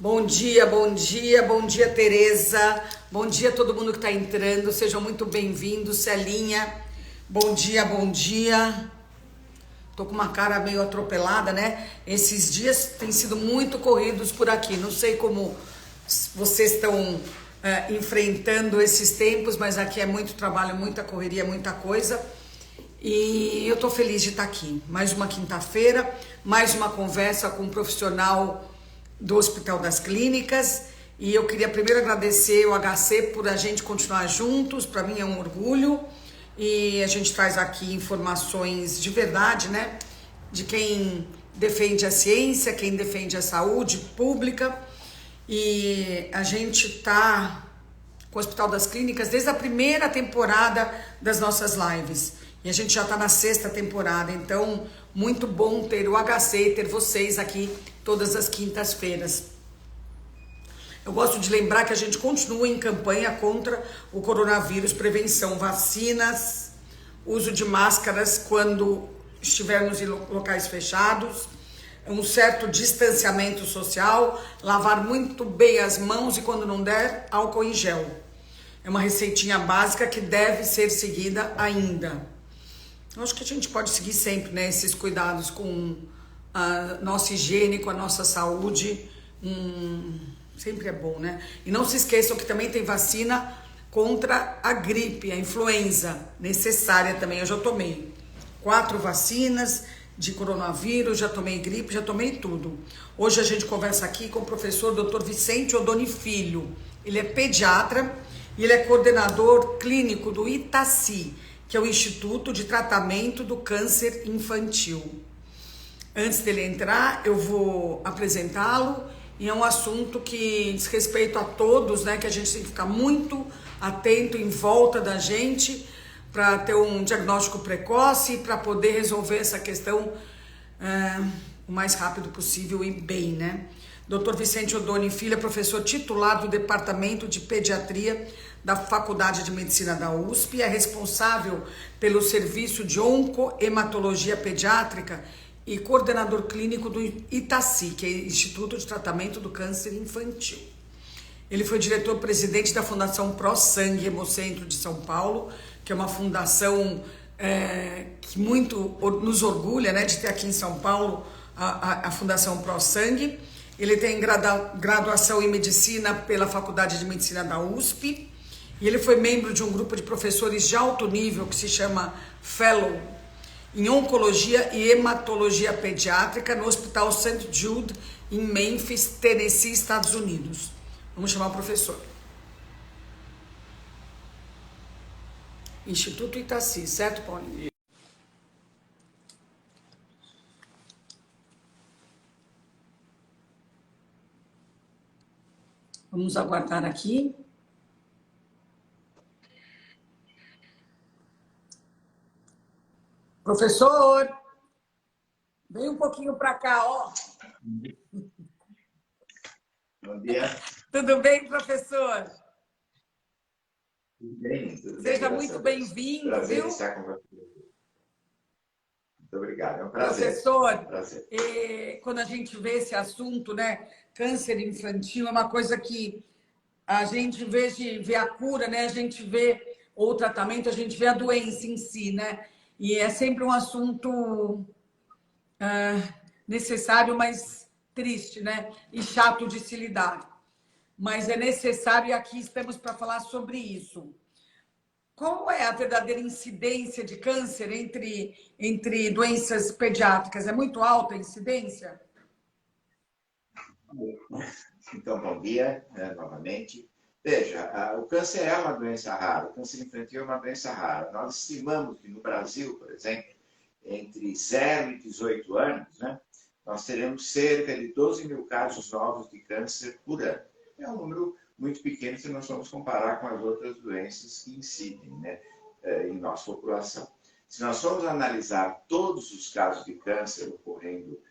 Bom dia, bom dia, bom dia, Tereza. Bom dia a todo mundo que está entrando. Sejam muito bem-vindos, Celinha. Bom dia, bom dia. Tô com uma cara meio atropelada, né? Esses dias têm sido muito corridos por aqui. Não sei como vocês estão enfrentando esses tempos, mas aqui é muito trabalho, muita correria, muita coisa. E eu tô feliz de estar aqui. Mais uma quinta-feira, mais uma conversa com um profissional do Hospital das Clínicas. E eu queria primeiro agradecer o HC por a gente continuar juntos. Para mim é um orgulho. E a gente traz aqui informações de verdade, né? De quem defende a ciência, quem defende a saúde pública. E a gente tá com o Hospital das Clínicas desde a primeira temporada das nossas lives. E a gente já está na 6ª temporada, então muito bom ter o HC e ter vocês aqui todas as quintas-feiras. Eu gosto de lembrar que a gente continua em campanha contra o coronavírus, prevenção, vacinas, uso de máscaras quando estivermos em locais fechados, um certo distanciamento social, lavar muito bem as mãos e quando não der, álcool em gel. É uma receitinha básica que deve ser seguida ainda. Eu acho que a gente pode seguir sempre, né, esses cuidados com a nossa higiene, com a nossa saúde. Sempre é bom, né? E não se esqueçam que também tem vacina contra a gripe, a influenza, necessária também. Eu já tomei 4 vacinas de coronavírus, já tomei gripe, já tomei tudo. Hoje a gente conversa aqui com o professor Dr. Vicente Oddoni Filho. Ele é pediatra e ele é coordenador clínico do Itaci, que é o Instituto de Tratamento do Câncer Infantil. Antes dele entrar, eu vou apresentá-lo, e é um assunto que diz respeito a todos, né? Que a gente tem que ficar muito atento em volta da gente para ter um diagnóstico precoce, para poder resolver essa questão o mais rápido possível e bem, né? Dr. Vicente Oddoni Filho é professor titular do Departamento de Pediatria da Faculdade de Medicina da USP, é responsável pelo serviço de oncohematologia pediátrica e coordenador clínico do Itaci, que é Instituto de Tratamento do Câncer Infantil. Ele foi diretor-presidente da Fundação Pro Sangue Hemocentro de São Paulo, que é uma fundação que muito nos orgulha, né, de ter aqui em São Paulo a Fundação Pro Sangue. Ele tem graduação em Medicina pela Faculdade de Medicina da USP, e ele foi membro de um grupo de professores de alto nível que se chama Fellow em Oncologia e Hematologia Pediátrica no Hospital St. Jude, em Memphis, Tennessee, Estados Unidos. Vamos chamar o professor. Instituto Itaci, certo, Paulinho? Vamos aguardar aqui. Professor, vem um pouquinho para cá, ó. Bom dia. Tudo bem, professor? Tudo bem, tudo bem. Seja muito bem-vindo, prazer viu? estar com você. Muito obrigado, é um prazer. Professor, prazer. Quando a gente vê esse assunto, né, câncer infantil, é uma coisa que a gente, em vez de ver a cura, né, a gente vê ou o tratamento, a gente vê a doença em si, né? E é sempre um assunto necessário, mas triste, né? E chato de se lidar. Mas é necessário e aqui estamos para falar sobre isso. Qual é a verdadeira incidência de câncer entre doenças pediátricas? É muito alta a incidência? Então, bom dia, novamente. Veja, o câncer é uma doença rara, o câncer infantil é uma doença rara. Nós estimamos que no Brasil, por exemplo, entre 0 e 18 anos, né, nós teremos cerca de 12 mil casos novos de câncer por ano. É um número muito pequeno se nós formos comparar com as outras doenças que incidem, né, em nossa população. Se nós formos analisar todos os casos de câncer ocorrendo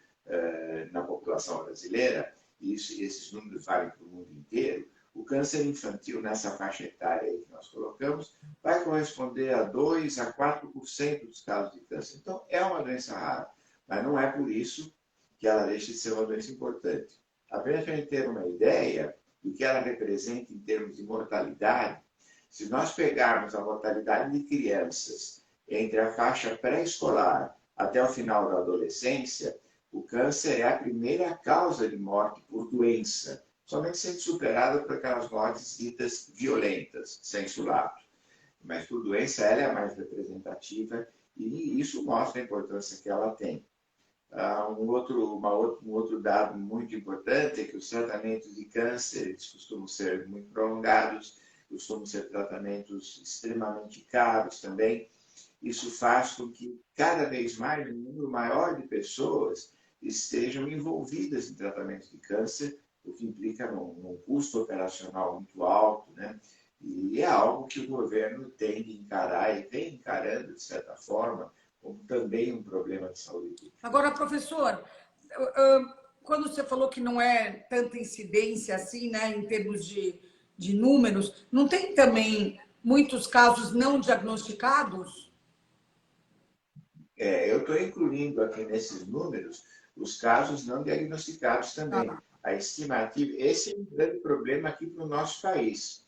na população brasileira, e esses números valem para o mundo inteiro, o câncer infantil nessa faixa etária aí que nós colocamos vai corresponder a 2 a 4% dos casos de câncer. Então, é uma doença rara, mas não é por isso que ela deixa de ser uma doença importante. Apenas para a gente ter uma ideia do que ela representa em termos de mortalidade, se nós pegarmos a mortalidade de crianças entre a faixa pré-escolar até o final da adolescência, o câncer é a primeira causa de morte por doença, somente sendo superada por aquelas mortes ditas violentas, sensu lato. Mas por doença ela é a mais representativa e isso mostra a importância que ela tem. Um outro dado muito importante é que os tratamentos de câncer eles costumam ser muito prolongados, costumam ser tratamentos extremamente caros também. Isso faz com que cada vez mais um número maior de pessoas estejam envolvidas em tratamentos de câncer, o que implica num custo operacional muito alto, né? E é algo que o governo tem de encarar e vem encarando, de certa forma, como também um problema de saúde pública. Agora, professor, quando você falou que não é tanta incidência assim, né, em termos de números, não tem também muitos casos não diagnosticados? Eu estou incluindo aqui nesses números os casos não diagnosticados também. Ah, A estimativa, esse é um grande problema aqui para o nosso país.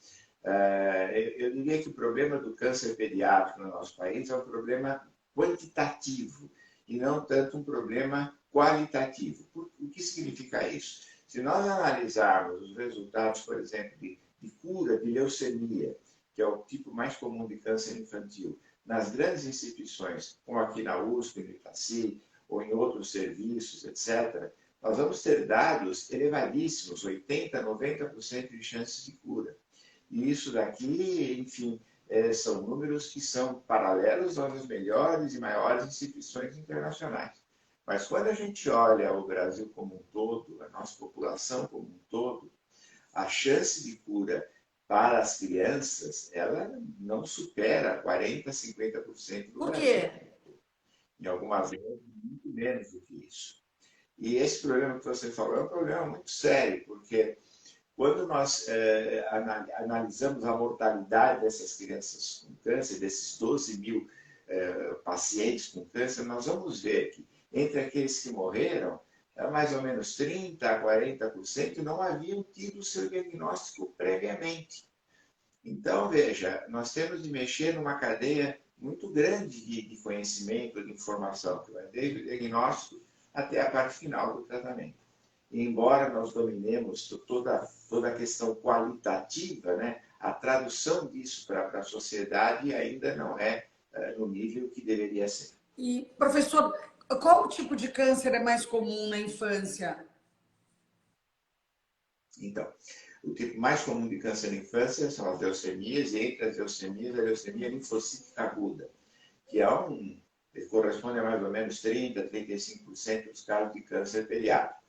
Eu diria que o problema do câncer pediátrico no nosso país é um problema quantitativo e não tanto um problema qualitativo. O que significa isso? Se nós analisarmos os resultados, por exemplo, de cura de leucemia, que é o tipo mais comum de câncer infantil, nas grandes instituições, como aqui na USP, no Itaci, ou em outros serviços, etc., nós vamos ter dados elevadíssimos, 80%, 90% de chances de cura. E isso daqui, enfim, são números que são paralelos às melhores e maiores instituições internacionais. Mas quando a gente olha o Brasil como um todo, a nossa população como um todo, a chance de cura para as crianças, ela não supera 40%, 50% do por Brasil. quê? Em algumas vezes, muito menos do que isso. E esse problema que você falou é um problema muito sério, porque quando nós analisamos a mortalidade dessas crianças com câncer, desses 12 mil pacientes com câncer, nós vamos ver que entre aqueles que morreram, mais ou menos 30% a 40% não haviam tido o seu diagnóstico previamente. Então, veja, nós temos de mexer numa cadeia muito grande de conhecimento, de informação, que vai desde o diagnóstico até a parte final do tratamento. E embora nós dominemos toda a questão qualitativa, né, a tradução disso para a sociedade ainda não é no nível que deveria ser. E, professor, qual tipo de câncer é mais comum na infância? Então, o tipo mais comum de câncer na infância são as leucemias, e entre as leucemias, a leucemia linfocítica aguda, que corresponde a mais ou menos 30%, 35% dos casos de câncer pediátrico.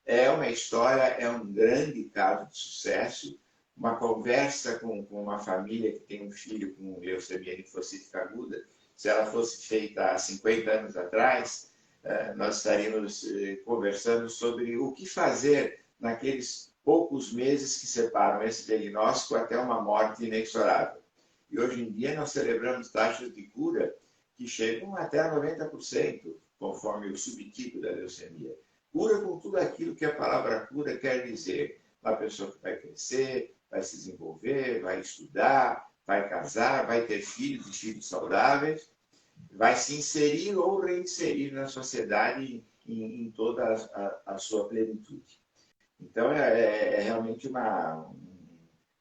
É uma história, é um grande caso de sucesso. Uma conversa com uma família que tem um filho com leucemia linfocítica aguda, se ela fosse feita há 50 anos atrás, nós estaríamos conversando sobre o que fazer naqueles poucos meses que separam esse diagnóstico até uma morte inexorável. E hoje em dia nós celebramos taxas de cura que chegam até 90%, conforme o subtipo da leucemia. Cura com tudo aquilo que a palavra cura quer dizer. Uma pessoa que vai crescer, vai se desenvolver, vai estudar, vai casar, vai ter filhos e filhos saudáveis, vai se inserir ou reinserir na sociedade em toda a sua plenitude. Então, é realmente uma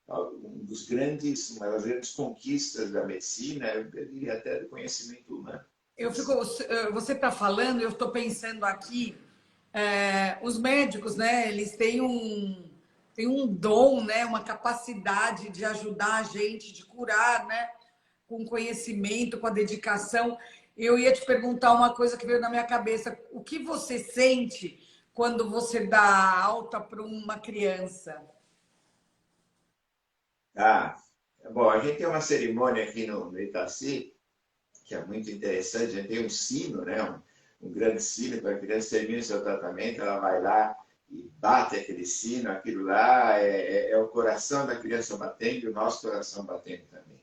das grandes conquistas da medicina, eu diria até do conhecimento humano. Você está falando, eu estou pensando aqui, os médicos, né, eles têm um dom, né, uma capacidade de ajudar a gente, de curar, né, com conhecimento, com a dedicação. Eu ia te perguntar uma coisa que veio na minha cabeça. O que você sente quando você dá alta para uma criança? Bom, a gente tem uma cerimônia aqui no Itaci, que é muito interessante. A gente tem um sino, né? Um grande sino, para a criança termina o seu tratamento, ela vai lá e bate aquele sino, aquilo lá é o coração da criança batendo e o nosso coração batendo também.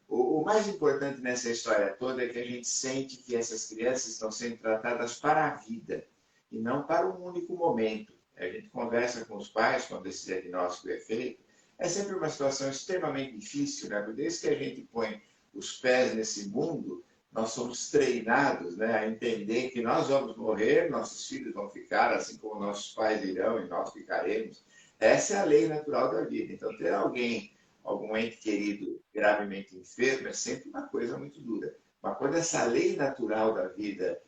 O mais importante nessa história toda é que a gente sente que essas crianças estão sendo tratadas para a vida e não para um único momento. a gente conversa com os pais quando esse diagnóstico é feito, é sempre uma situação extremamente difícil, né? Porque desde que a gente põe os pés nesse mundo, nós somos treinados, né, a entender que nós vamos morrer, nossos filhos vão ficar, assim como nossos pais irão e nós ficaremos. Essa é a lei natural da vida. Então, ter alguém, algum ente querido gravemente enfermo, é sempre uma coisa muito dura. Mas quando essa lei natural da vida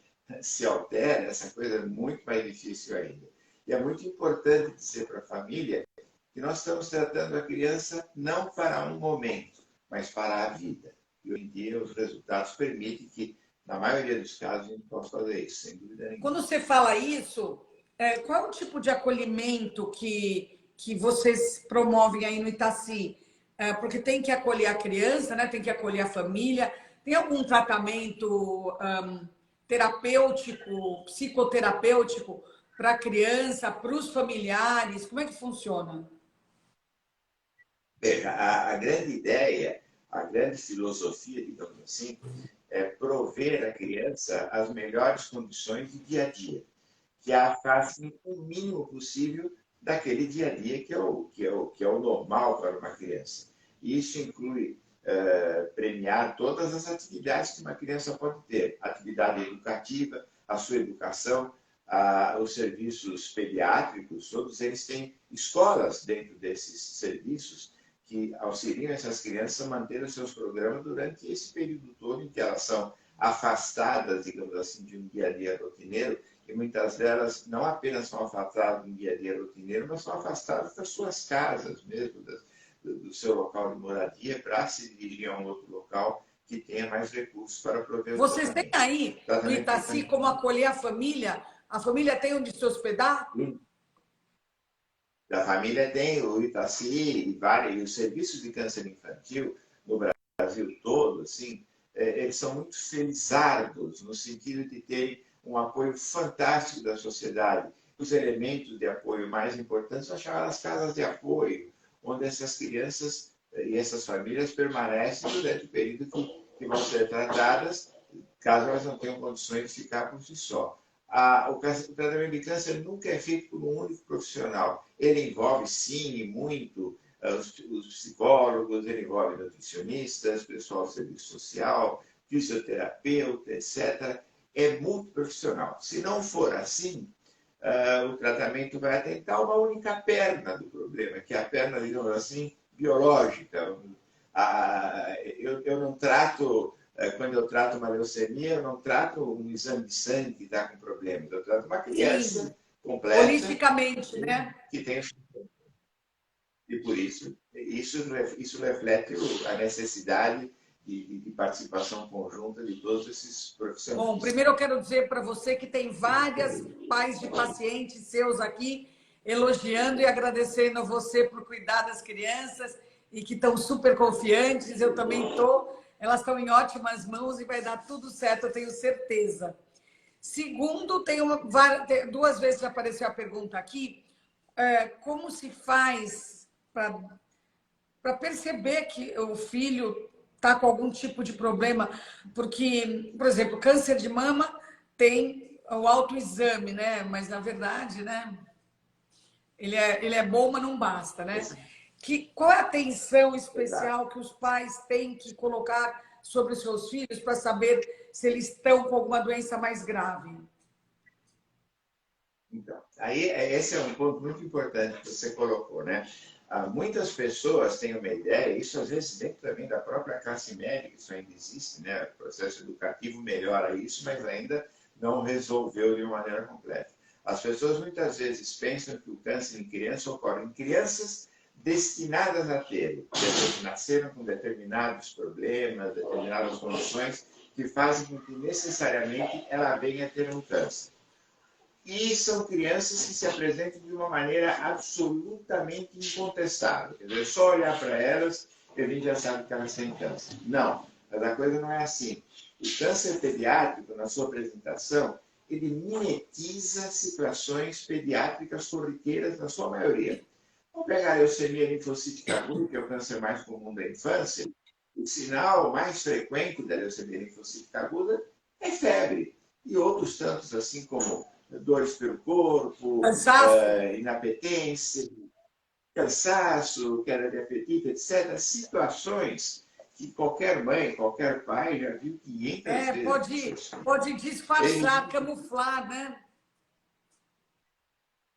se altera, essa coisa é muito mais difícil ainda. E é muito importante dizer para a família que nós estamos tratando a criança não para um momento, mas para a vida. E hoje em dia os resultados permitem que, na maioria dos casos, a gente possa fazer isso, sem dúvida nenhuma. Quando você fala isso, qual é o tipo de acolhimento que vocês promovem aí no Itaci? Porque tem que acolher a criança, né? Tem que acolher a família. Tem algum tratamento terapêutico, psicoterapêutico para a criança, para os familiares? Como é que funciona? Veja, a grande ideia, a grande filosofia, digamos assim, é prover à criança as melhores condições de dia a dia, que a afastem o mínimo possível daquele dia a dia que é o normal para uma criança. E isso inclui premiar todas as atividades que uma criança pode ter, atividade educativa, a sua educação, os serviços pediátricos, todos eles têm escolas dentro desses serviços que auxiliam essas crianças a manter os seus programas durante esse período todo em que elas são afastadas, digamos assim, de um dia a dia rotineiro, e muitas delas não apenas são afastadas de um dia a dia rotineiro, mas são afastadas das suas casas mesmo, do seu local de moradia, para se dirigir a um outro local que tenha mais recursos para prover o Vocês têm aí no Itaci como acolher a família? A família tem onde se hospedar? Da família tem o Itaci e os serviços de câncer infantil no Brasil todo, assim, eles são muito felizardos no sentido de terem um apoio fantástico da sociedade. Os elementos de apoio mais importantes são chamadas casas de apoio, onde essas crianças e essas famílias permanecem durante o período que vão ser tratadas, caso elas não tenham condições de ficar por si só. O tratamento de câncer nunca é feito por um único profissional. Ele envolve, sim, muito os psicólogos, ele envolve nutricionistas, pessoal do serviço social, fisioterapeuta, etc. É muito profissional. Se não for assim, o tratamento vai atentar uma única perna do problema, que é a perna, digamos assim, biológica. Eu não trato, quando eu trato uma leucemia, eu não trato um exame de sangue que está com problema. Eu trato uma criança Sim, completa. holisticamente, né? Que tem. E por isso reflete a necessidade de participação conjunta de todos esses profissionais. Bom, primeiro eu quero dizer para você que tem várias pais de pacientes seus aqui elogiando e agradecendo a você por cuidar das crianças e que estão super confiantes. Eu também estou. Elas estão em ótimas mãos e vai dar tudo certo, eu tenho certeza. Segundo, duas vezes já apareceu a pergunta aqui, como se faz para perceber que o filho está com algum tipo de problema? Porque, por exemplo, câncer de mama tem o autoexame, né? Mas, na verdade, né? Ele é bom, mas não basta, né? Qual é a atenção especial que os pais têm que colocar sobre os seus filhos para saber se eles estão com alguma doença mais grave? Então, aí esse é um ponto muito importante que você colocou, né? Muitas pessoas têm uma ideia, isso às vezes dentro também da própria classe médica, isso ainda existe, né? O processo educativo melhora isso, mas ainda não resolveu de uma maneira completa. As pessoas muitas vezes pensam que o câncer em criança ocorre em crianças destinadas a tê-lo, que nasceram com determinados problemas, determinadas condições que fazem com que necessariamente ela venha a ter um câncer. E são crianças que se apresentam de uma maneira absolutamente incontestável. Quer dizer, só olhar para elas que a gente já sabe que elas têm câncer. Não, mas a coisa não é assim. O câncer pediátrico, na sua apresentação, ele mimetiza situações pediátricas corriqueiras na sua maioria. Vamos pegar a leucemia linfocítica aguda, que é o câncer mais comum da infância. O sinal mais frequente da leucemia linfocítica aguda é febre. E outros tantos, assim como dores pelo corpo, Cansaço? inapetência, cansaço, queda de apetite, etc. Situações que qualquer mãe, qualquer pai já viu 500 vezes nos seus filhos. Pode disfarçar, camuflar, né?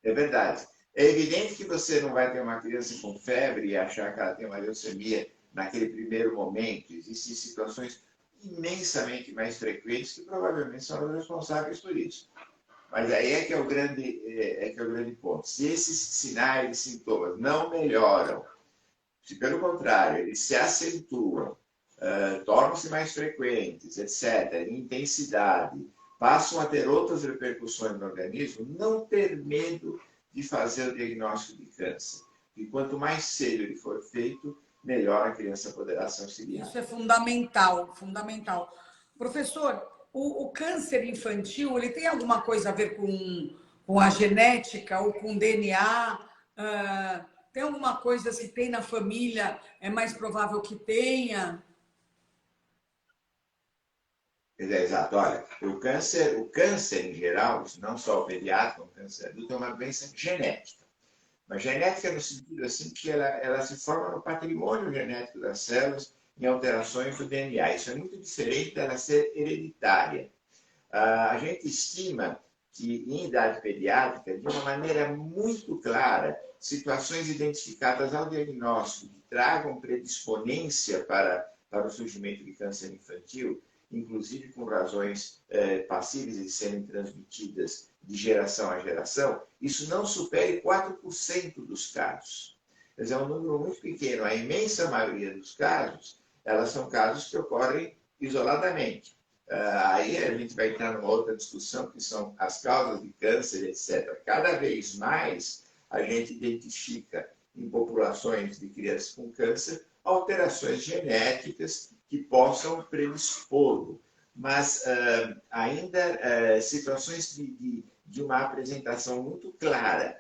É verdade. É evidente que você não vai ter uma criança com febre e achar que ela tem uma leucemia naquele primeiro momento. Existem situações imensamente mais frequentes que provavelmente são os responsáveis por isso. Mas aí é que é o grande ponto. Se esses sinais e sintomas não melhoram, se pelo contrário, eles se acentuam, tornam-se mais frequentes, etc., em intensidade, passam a ter outras repercussões no organismo, não ter medo de fazer o diagnóstico de câncer. E quanto mais cedo ele for feito, melhor a criança poderá ser auxiliada. Isso é fundamental, fundamental. Professor, o câncer infantil, ele tem alguma coisa a ver com a genética ou com DNA? Tem alguma coisa, se tem na família, é mais provável que tenha? Exato. Olha, o câncer em geral, não só o pediátrico, o câncer adulto, é uma doença genética. Mas genética no sentido assim que ela se forma no patrimônio genético das células em alterações do DNA. Isso é muito diferente dela ser hereditária. A gente estima que em idade pediátrica, de uma maneira muito clara, situações identificadas ao diagnóstico que tragam predisponência para o surgimento de câncer infantil, inclusive com razões passíveis de serem transmitidas de geração a geração, isso não supere 4% dos casos. Quer dizer, é um número muito pequeno. A imensa maioria dos casos, elas são casos que ocorrem isoladamente. Aí a gente vai entrar numa outra discussão, que são as causas de câncer, etc. Cada vez mais a gente identifica em populações de crianças com câncer alterações genéticas que possam predispô-lo. Mas ainda situações de uma apresentação muito clara,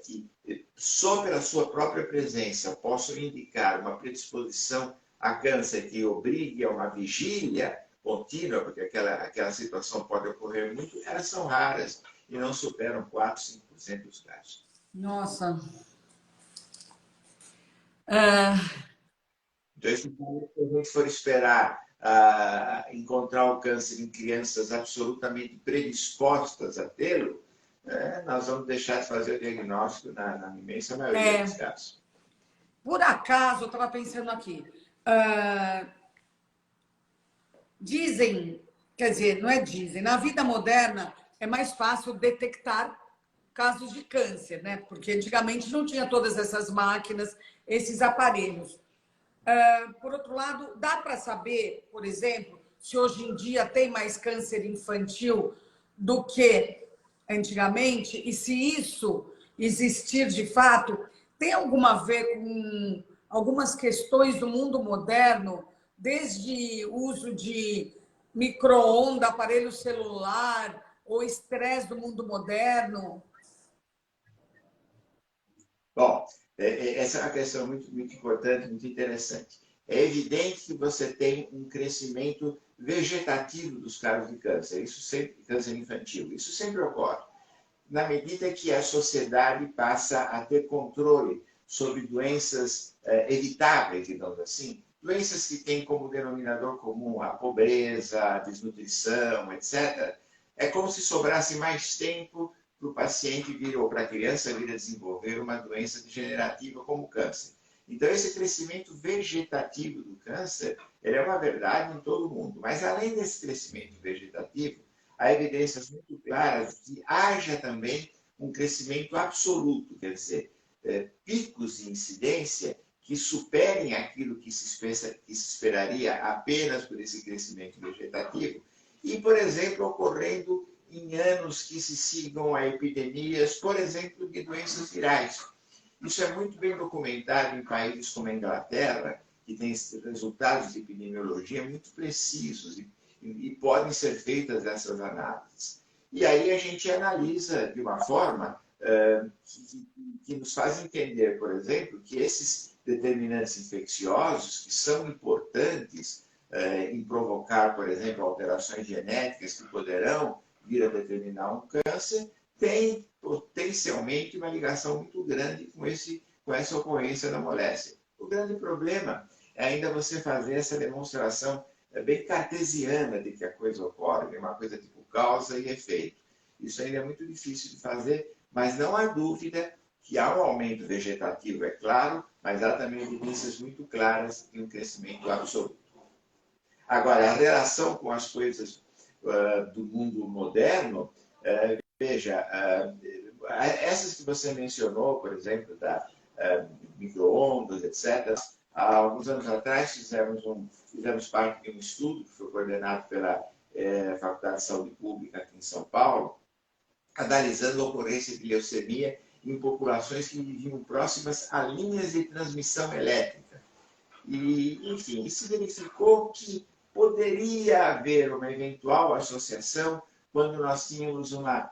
que só pela sua própria presença possam indicar uma predisposição a câncer que obrigue a uma vigília contínua, porque aquela situação pode ocorrer muito, elas são raras e não superam 4, 5% dos casos. Nossa. Então, se a gente for esperar encontrar o câncer em crianças absolutamente predispostas a tê-lo, nós vamos deixar de fazer o diagnóstico na imensa maioria dos casos. Por acaso, eu estava pensando aqui, dizem, quer dizer, não é dizem, na vida moderna é mais fácil detectar casos de câncer, né? Porque antigamente não tinha todas essas máquinas, esses aparelhos. Por outro lado, dá para saber, por exemplo, se hoje em dia tem mais câncer infantil do que antigamente, e se isso existir de fato, tem alguma a ver com algumas questões do mundo moderno, desde uso de micro-ondas, aparelho celular, ou estresse do mundo moderno? Bom, essa é uma questão muito, muito importante, muito interessante. É evidente que você tem um crescimento vegetativo dos casos de câncer, câncer infantil. Isso sempre ocorre. Na medida que a sociedade passa a ter controle sobre doenças evitáveis, digamos assim, doenças que têm como denominador comum a pobreza, a desnutrição, etc., é como se sobrasse mais tempo para o paciente vir, ou para a criança vir a desenvolver uma doença degenerativa como o câncer. Então, esse crescimento vegetativo do câncer, ele é uma verdade em todo o mundo. Mas, além desse crescimento vegetativo, há evidências muito claras de que haja também um crescimento absoluto, quer dizer, picos de incidência que superem aquilo que se esperaria apenas por esse crescimento vegetativo, e, por exemplo, ocorrendo em anos que se sigam a epidemias, por exemplo, de doenças virais. Isso é muito bem documentado em países como a Inglaterra, que tem resultados de epidemiologia muito precisos e podem ser feitas essas análises. E aí a gente analisa de uma forma que nos faz entender, por exemplo, que esses determinantes infecciosos, que são importantes em provocar, por exemplo, alterações genéticas que poderão vir a determinar um câncer, tem potencialmente uma ligação muito grande com essa ocorrência da moléstia. O grande problema é ainda você fazer essa demonstração bem cartesiana de que a coisa ocorre, uma coisa tipo causa e efeito. Isso ainda é muito difícil de fazer, mas não há dúvida que há um aumento vegetativo, é claro, mas há também evidências muito claras de um crescimento absoluto. Agora, a relação com as coisas do mundo moderno, veja, essas que você mencionou, por exemplo, da micro-ondas, etc., há alguns anos atrás fizemos parte de um estudo que foi coordenado pela Faculdade de Saúde Pública aqui em São Paulo, analisando a ocorrência de leucemia em populações que viviam próximas a linhas de transmissão elétrica. E, enfim, se verificou que poderia haver uma eventual associação quando nós tínhamos uma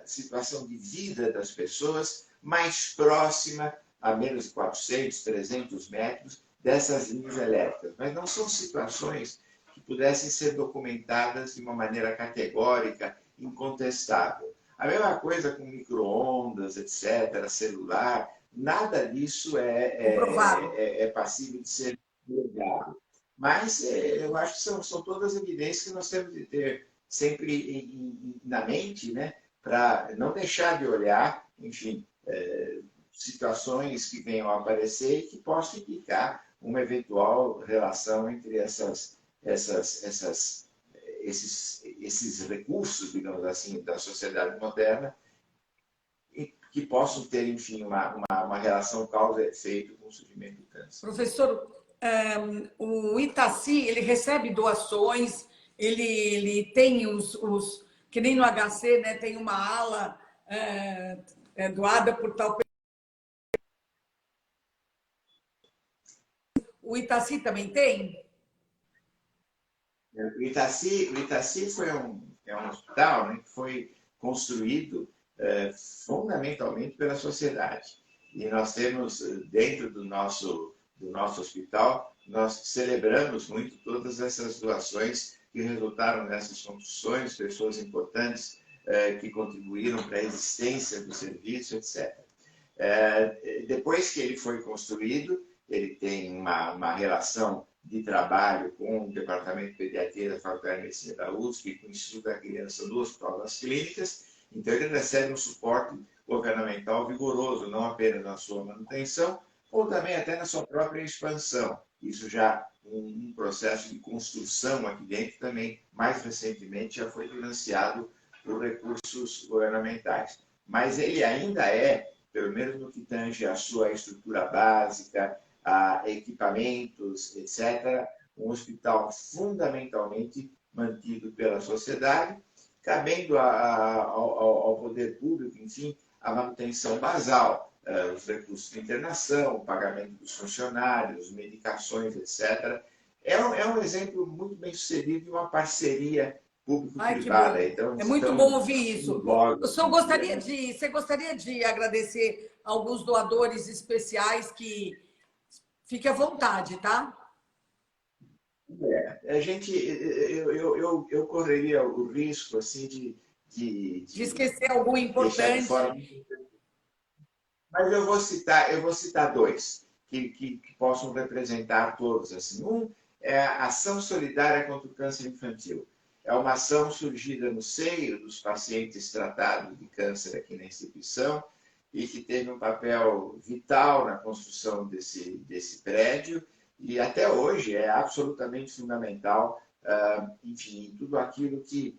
situação de vida das pessoas mais próxima, a menos de 400, 300 metros, dessas linhas elétricas. Mas não são situações que pudessem ser documentadas de uma maneira categórica, incontestável. A mesma coisa com micro-ondas, etc., celular, nada disso é passível de ser negado. Mas eu acho que são todas evidências que nós temos de ter sempre na mente, né, para não deixar de olhar, enfim, situações que venham a aparecer e que possam indicar uma eventual relação entre esses recursos, digamos assim, da sociedade moderna, e que possam ter, enfim, uma relação causa-efeito com o surgimento do câncer. Professor, o Itaci, ele recebe doações, ele tem que nem no HC, né, tem uma ala doada por tal. O Itaci também tem? O Itaci é um hospital, né, que foi construído fundamentalmente pela sociedade. E nós temos, dentro do nosso hospital, nós celebramos muito todas essas doações que resultaram dessas construções, pessoas importantes que contribuíram para a existência do serviço, etc. Depois que ele foi construído, ele tem uma relação de trabalho com o Departamento de Pediatria da Faculdade de Medicina da USP, com o Instituto da Criança do Hospital das Clínicas. Então, ele recebe um suporte governamental vigoroso, não apenas na sua manutenção, ou também até na sua própria expansão. Isso já um processo de construção aqui dentro também, mais recentemente, já foi financiado por recursos governamentais. Mas ele ainda pelo menos no que tange a sua estrutura básica, a equipamentos, etc., um hospital fundamentalmente mantido pela sociedade, cabendo ao poder público, enfim, a manutenção basal, os recursos de internação, o pagamento dos funcionários, medicações, etc. É um exemplo muito bem sucedido de uma parceria público-privada. Então, é muito bom ouvir isso. Você gostaria de agradecer alguns doadores especiais que... Fique à vontade, tá? Eu correria o risco assim de esquecer algum importante. Mas eu vou citar dois que possam representar todos. Assim. Um é a Ação Solidária contra o Câncer Infantil. É uma ação surgida no seio dos pacientes tratados de câncer aqui na instituição e que teve um papel vital na construção desse prédio e até hoje é absolutamente fundamental, enfim, em tudo aquilo que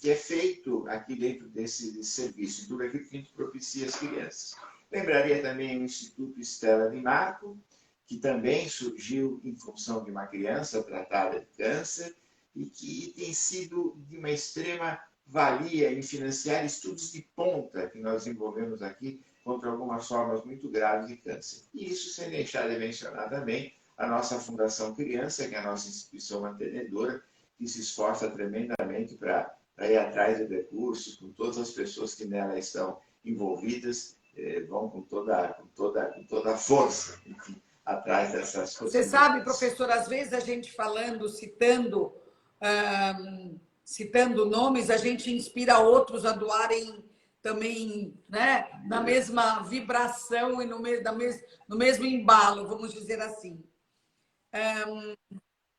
é feito aqui dentro desse serviço, em tudo aquilo que a gente propicia às crianças. Lembraria também o Instituto Stella de Marco, que também surgiu em função de uma criança tratada de câncer e que tem sido de uma extrema valia em financiar estudos de ponta que nós desenvolvemos aqui contra algumas formas muito graves de câncer. E isso sem deixar de mencionar também a nossa Fundação Criança, que é a nossa instituição mantenedora, que se esforça tremendamente para ir atrás de recursos, com todas as pessoas que nela estão envolvidas, vão com toda a força, enfim, atrás dessas coisas. Você sabe, professor, às vezes a gente falando, citando citando nomes, a gente inspira outros a doarem também, né, na mesma vibração e no mesmo embalo, vamos dizer assim.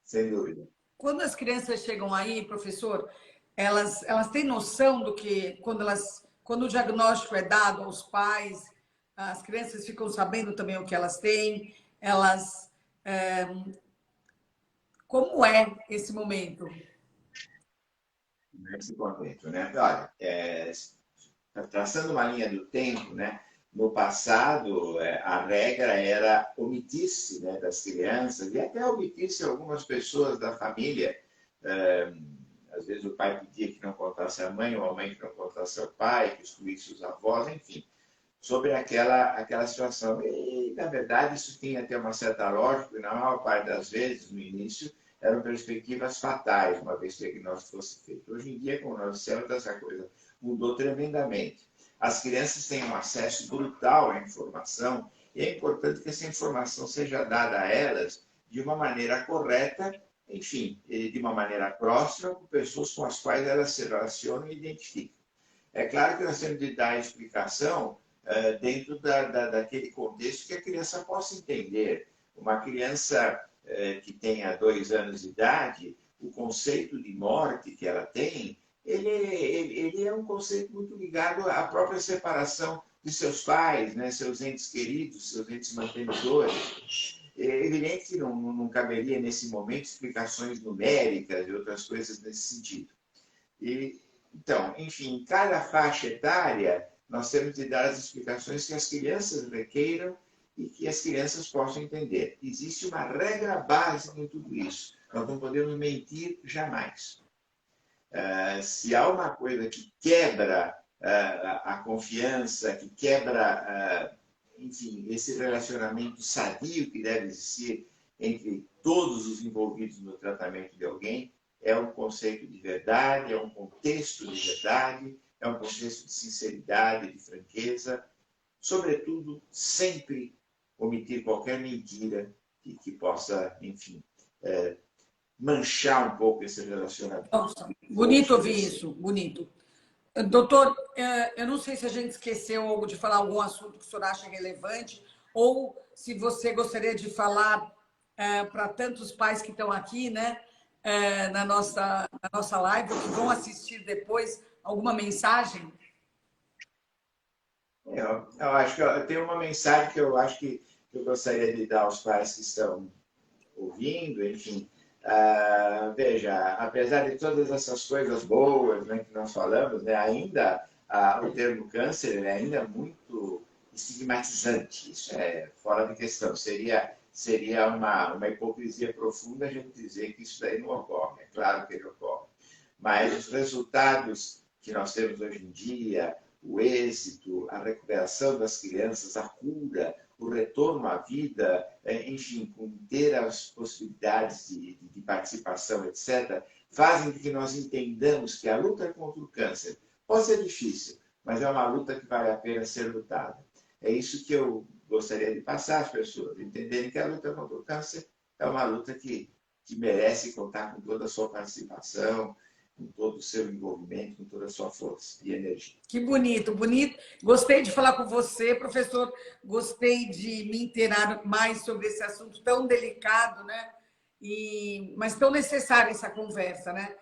Sem dúvida. Quando as crianças chegam aí, professor, elas têm noção do que, quando o diagnóstico é dado aos pais, as crianças ficam sabendo também o que elas têm, como é esse momento? Nesse contexto, né? Olha, traçando uma linha do tempo, né? No passado, a regra era omitir-se, né, das crianças e até omitir-se algumas pessoas da família. Às vezes o pai pedia que não contasse a mãe, ou a mãe que não contasse ao pai, que excluísse os avós, enfim, sobre aquela situação. E, na verdade, isso tinha até uma certa lógica, e na maior parte das vezes, no início, eram perspectivas fatais, uma vez que o diagnóstico fosse feito. Hoje em dia, como nós dissemos, essa coisa mudou tremendamente. As crianças têm um acesso brutal à informação e é importante que essa informação seja dada a elas de uma maneira correta, enfim, de uma maneira próxima, com pessoas com as quais elas se relacionam e identificam. É claro que nós temos de dar a explicação dentro daquele contexto que a criança possa entender. Uma criança que tenha 2 anos de idade, o conceito de morte que ela tem, ele é um conceito muito ligado à própria separação de seus pais, né, seus entes queridos, seus entes mantenedores. É evidente que não caberia, nesse momento, explicações numéricas e outras coisas nesse sentido. Então, enfim, em cada faixa etária, nós temos de dar as explicações que as crianças requeiram e que as crianças possam entender. Existe uma regra básica em tudo isso. Nós não podemos mentir jamais. Se há uma coisa que quebra a confiança, que quebra, enfim, esse relacionamento sadio que deve existir entre todos os envolvidos no tratamento de alguém, é um conceito de verdade, é um contexto de verdade, é um contexto de sinceridade, de franqueza, sobretudo, sempre omitir qualquer mentira que possa, enfim, manchar um pouco esse relacionamento. Nossa, bonito ouvir isso, bonito. Doutor, eu não sei se a gente esqueceu de falar algum assunto que o senhor acha relevante, ou se você gostaria de falar para tantos pais que estão aqui, né, na nossa live, ou que vão assistir depois, alguma mensagem? Eu acho que eu tenho uma mensagem que eu acho que eu gostaria de dar aos pais que estão ouvindo, enfim. Veja, apesar de todas essas coisas boas, né, que nós falamos, né, ainda o termo câncer é ainda muito estigmatizante. Isso é fora de questão. Seria uma hipocrisia profunda a gente dizer que isso daí não ocorre. É claro que ele ocorre. Mas os resultados que nós temos hoje em dia, o êxito, a recuperação das crianças, a cura, o retorno à vida, enfim, com inteiras possibilidades de participação, etc., fazem com que nós entendamos que a luta contra o câncer pode ser difícil, mas é uma luta que vale a pena ser lutada. É isso que eu gostaria de passar às pessoas, entenderem que a luta contra o câncer é uma luta que merece contar com toda a sua participação, com todo o seu envolvimento, com toda a sua força e energia. Que bonito, bonito. Gostei de falar com você, professor. Gostei de me inteirar mais sobre esse assunto tão delicado, né? Mas tão necessária essa conversa, né?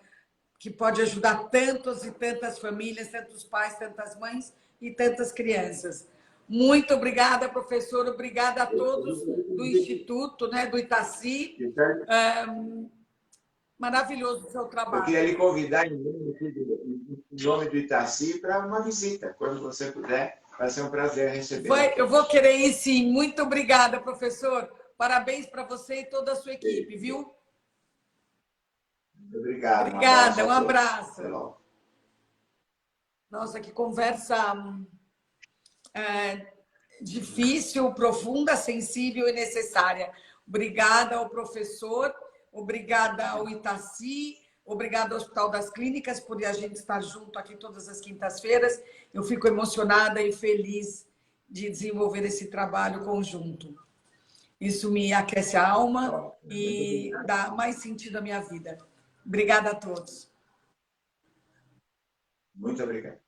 Que pode ajudar tantas e tantas famílias, tantos pais, tantas mães e tantas crianças. Muito obrigada, professor. Obrigada a todos do Instituto, né, do Itaci. Maravilhoso o seu trabalho. Eu queria lhe convidar, em nome do Itaci, para uma visita. Quando você puder, vai ser um prazer receber. Eu vou querer ir, sim. Muito obrigada, professor. Parabéns para você e toda a sua equipe, viu? Obrigado. Obrigada, um abraço. Até logo. Nossa, que conversa difícil, profunda, sensível e necessária. Obrigada ao professor, obrigada ao Itaci, obrigada ao Hospital das Clínicas por a gente estar junto aqui todas as quintas-feiras. Eu fico emocionada e feliz de desenvolver esse trabalho conjunto. Isso me aquece a alma e dá mais sentido à minha vida. Obrigada a todos. Muito obrigado.